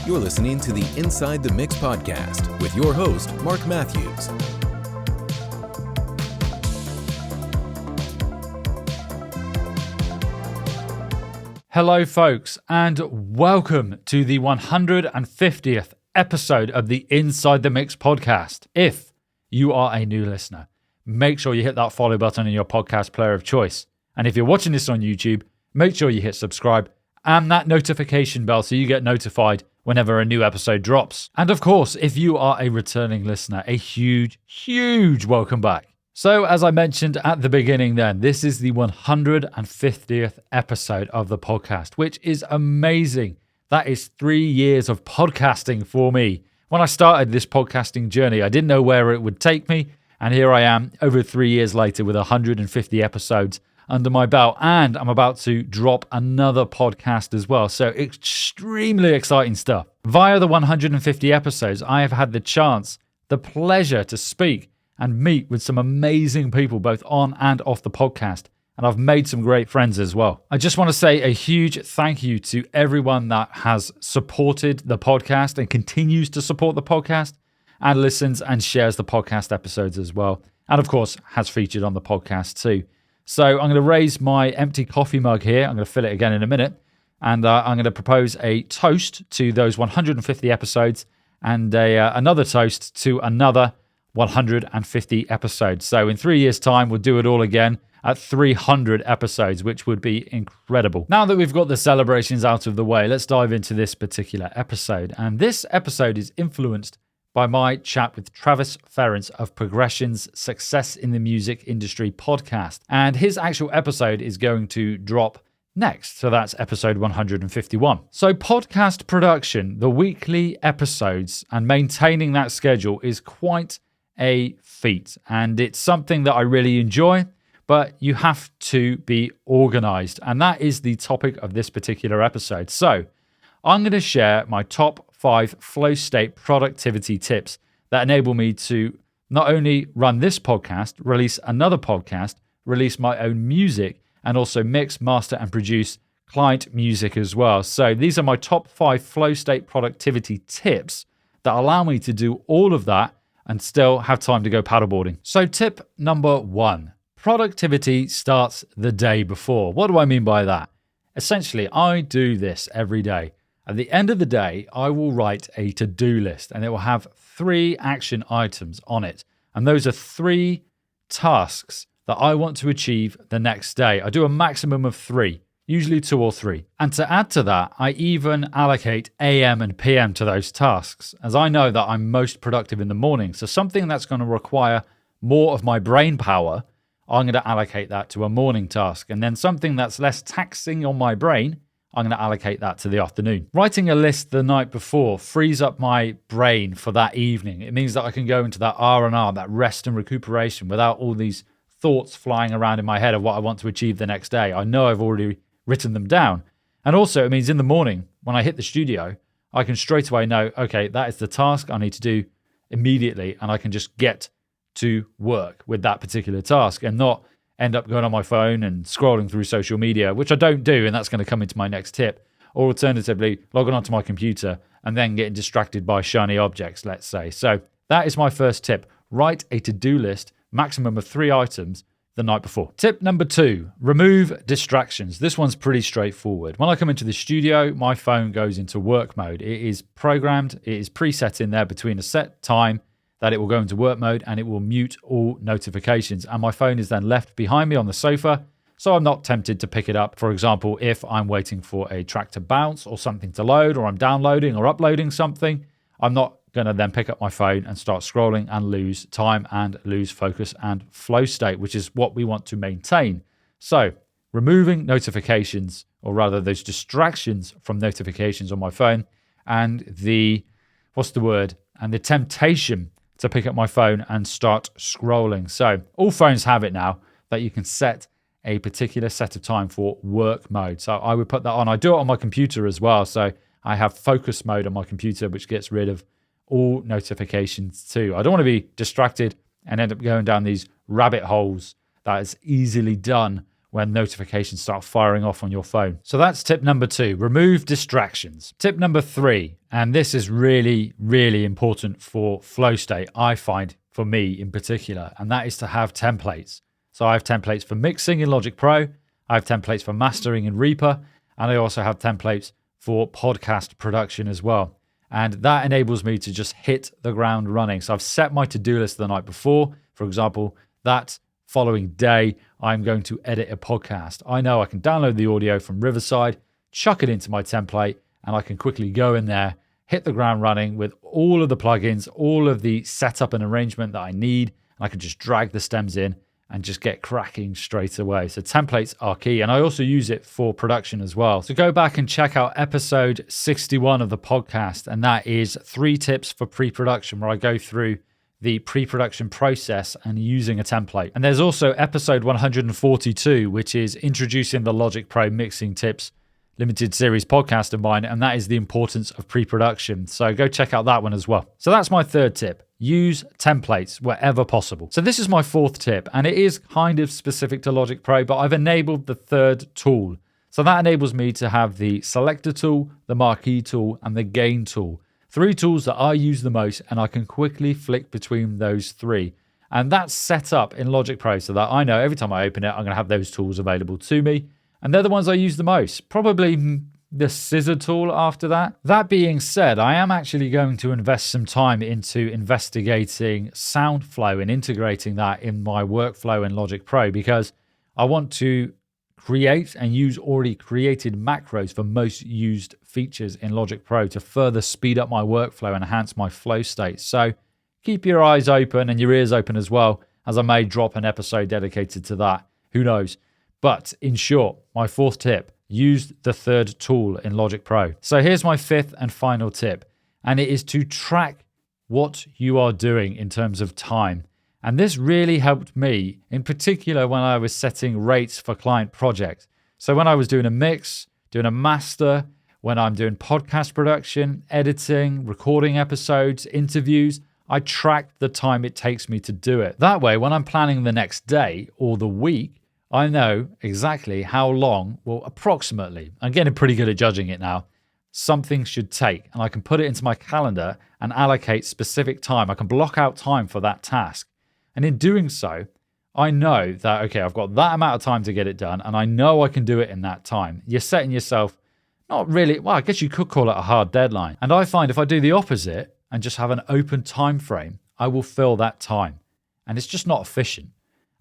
You're listening to the Inside the Mix podcast with your host, Marc Matthews. Hello, folks, and welcome to the 150th episode of the Inside the Mix podcast. If you are a new listener, make sure you hit that follow button in your podcast player of choice. And if you're watching this on YouTube, make sure you hit subscribe and that notification bell so you get notified whenever a new episode drops. And of course, if you are a returning listener, a huge welcome back. So as I mentioned at the beginning then, this is the 150th episode of the podcast, which is amazing. That is 3 years of podcasting for me. When I started this podcasting journey, I didn't know where it would take me. And here I am over 3 years later with 150 episodes under my belt. And I'm about to drop another podcast as well. So extremely exciting stuff. Via the 150 episodes, I have had the chance, the pleasure to speak and meet with some amazing people both on and off the podcast. And I've made some great friends as well. I just want to say a huge thank you to everyone that has supported the podcast and continues to support the podcast and listens and shares the podcast episodes as well. And of course, has featured on the podcast too. So I'm going to raise my empty coffee mug here. I'm going to fill it again in a minute. And I'm going to propose a toast to those 150 episodes and another toast to another 150 episodes. So in 3 years' time, we'll do it all again at 300 episodes, which would be incredible. Now that we've got the celebrations out of the way, let's dive into this particular episode. And this episode is influenced by my chat with Travis Ference of Progression's Success in the Music Industry podcast. And his actual episode is going to drop next. So that's episode 151. So podcast production, the weekly episodes and maintaining that schedule is quite a feat. And it's something that I really enjoy, but you have to be organized. And that is the topic of this particular episode. So I'm going to share my top 5 flow state productivity tips that enable me to not only run this podcast, release another podcast, release my own music, and also mix, master, and produce client music as well. So these are my top 5 flow state productivity tips that allow me to do all of that and still have time to go paddleboarding. So tip number 1, productivity starts the day before. What do I mean by that? Essentially, I do this every day. At the end of the day, I will write a to-do list and it will have 3 action items on it. And those are 3 tasks that I want to achieve the next day. I do a maximum of 3, usually 2 or 3. And to add to that, I even allocate AM and PM to those tasks, as I know that I'm most productive in the morning. So something that's going to require more of my brain power, I'm going to allocate that to a morning task. And then something that's less taxing on my brain, I'm going to allocate that to the afternoon. Writing a list the night before frees up my brain for that evening. It means that I can go into that R&R, that rest and recuperation, without all these thoughts flying around in my head of what I want to achieve the next day. I know I've already written them down. And also it means in the morning when I hit the studio, I can straight away know, okay, that is the task I need to do immediately. And I can just get to work with that particular task and not end up going on my phone and scrolling through social media, which I don't do. And that's going to come into my next tip. Or alternatively, logging onto my computer and then getting distracted by shiny objects, let's say. So that is my first tip. Write a to-do list, maximum of 3 items the night before. Tip number 2, remove distractions. This one's pretty straightforward. When I come into the studio, my phone goes into work mode. It is programmed, it is preset in there between a set time that it will go into work mode and it will mute all notifications. And my phone is then left behind me on the sofa, so I'm not tempted to pick it up. For example, if I'm waiting for a track to bounce or something to load, or I'm downloading or uploading something, I'm not going to then pick up my phone and start scrolling and lose time and lose focus and flow state, which is what we want to maintain. So removing notifications, or rather those distractions from notifications on my phone, and the temptation to pick up my phone and start scrolling. So all phones have it now that you can set a particular set of time for work mode. So I would put that on. I do it on my computer as well. So I have focus mode on my computer, which gets rid of all notifications too. I don't want to be distracted and end up going down these rabbit holes that is easily done when notifications start firing off on your phone. So that's tip number 2, remove distractions. Tip number 3, and this is really, really important for flow state, I find, for me in particular, and that is to have templates. So I have templates for mixing in Logic Pro, I have templates for mastering in Reaper, and I also have templates for podcast production as well. And that enables me to just hit the ground running. So I've set my to-do list the night before. For example, that following day, I'm going to edit a podcast. I know I can download the audio from Riverside, chuck it into my template, and I can quickly go in there, hit the ground running with all of the plugins, all of the setup and arrangement that I need. And I can just drag the stems in and just get cracking straight away. So templates are key. And I also use it for production as well. So go back and check out episode 61 of the podcast. And that is 3 tips for pre-production, where I go through the pre-production process and using a template. And there's also episode 142, which is introducing the Logic Pro mixing tips limited series podcast of mine, and that is the importance of pre-production. So go check out that one as well. So that's my 3rd tip. Use templates wherever possible. So this is my 4th tip, and it is kind of specific to Logic Pro, but I've enabled the 3rd tool. So that enables me to have the selector tool, the marquee tool, and the gain tool. 3 tools that I use the most, and I can quickly flick between those 3. And that's set up in Logic Pro so that I know every time I open it, I'm going to have those tools available to me. And they're the ones I use the most. Probably the scissor tool after that. That being said, I am actually going to invest some time into investigating sound flow and integrating that in my workflow in Logic Pro, because I want to create and use already created macros for most used features in Logic Pro to further speed up my workflow and enhance my flow state. So keep your eyes open and your ears open as well, as I may drop an episode dedicated to that. Who knows? But in short, my 4th tip, use the 3rd tool in Logic Pro. So here's my 5th and final tip, and it is to track what you are doing in terms of time. And this really helped me, in particular when I was setting rates for client projects. So when I was doing a mix, doing a master, when I'm doing podcast production, editing, recording episodes, interviews, I track the time it takes me to do it. That way, when I'm planning the next day or the week, I know exactly how long, well, approximately, I'm getting pretty good at judging it now, something should take. And I can put it into my calendar and allocate specific time. I can block out time for that task. And in doing so, I know that, okay, I've got that amount of time to get it done, and I know I can do it in that time. You're setting yourself, not really, well, I guess you could call it a hard deadline. And I find if I do the opposite and just have an open time frame, I will fill that time. And it's just not efficient.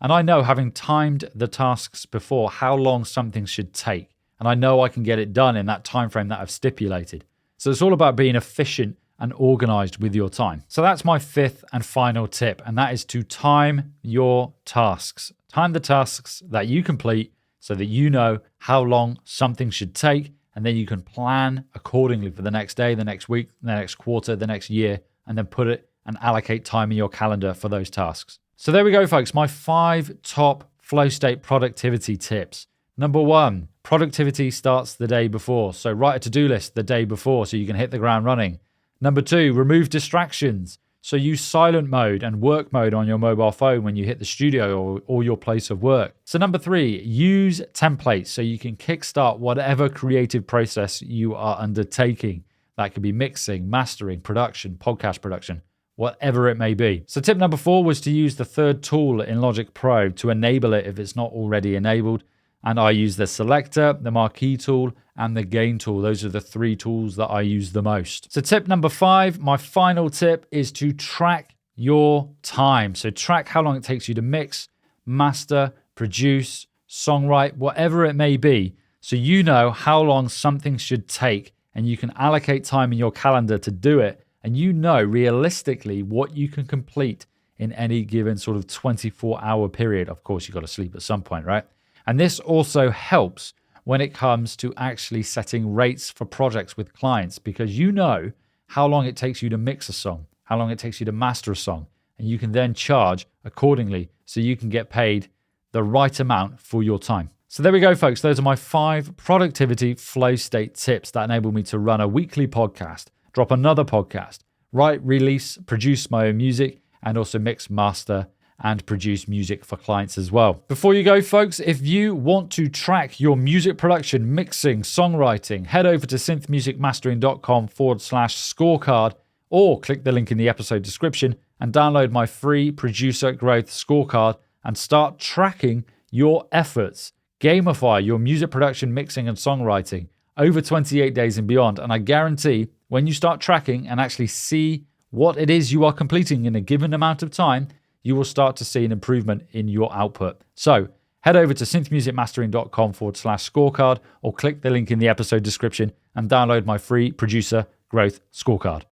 And I know, having timed the tasks before, how long something should take. And I know I can get it done in that time frame that I've stipulated. So it's all about being efficient and organized with your time. So that's my 5th and final tip, and that is to time your tasks. Time the tasks that you complete so that you know how long something should take, and then you can plan accordingly for the next day, the next week, the next quarter, the next year, and then put it and allocate time in your calendar for those tasks. So there we go, folks, my 5 top flow state productivity tips. Number 1, productivity starts the day before. So write a to-do list the day before so you can hit the ground running. Number 2, remove distractions. So use silent mode and work mode on your mobile phone when you hit the studio or your place of work. So number 3, use templates so you can kickstart whatever creative process you are undertaking. That could be mixing, mastering, production, podcast production, whatever it may be. So tip number 4 was to use the 3rd tool in Logic Pro to enable it if it's not already enabled. And I use the selector, the marquee tool, and the gain tool. Those are the 3 tools that I use the most. So tip number 5, my final tip, is to track your time. So track how long it takes you to mix, master, produce, songwrite, whatever it may be. So you know how long something should take, and you can allocate time in your calendar to do it. And you know realistically what you can complete in any given sort of 24-hour period. Of course, you've got to sleep at some point, right? And this also helps when it comes to actually setting rates for projects with clients, because you know how long it takes you to mix a song, how long it takes you to master a song, and you can then charge accordingly so you can get paid the right amount for your time. So there we go, folks. Those are my 5 productivity flow state tips that enable me to run a weekly podcast, drop another podcast, write, release, produce my own music, and also mix, master, and produce music for clients as well. Before you go, folks, if you want to track your music production, mixing, songwriting, head over to synthmusicmastering.com/scorecard or click the link in the episode description and download my free producer growth scorecard and start tracking your efforts. Gamify your music production, mixing, and songwriting over 28 days and beyond. And I guarantee when you start tracking and actually see what it is you are completing in a given amount of time, you will start to see an improvement in your output. So head over to synthmusicmastering.com/scorecard or click the link in the episode description and download my free producer growth scorecard.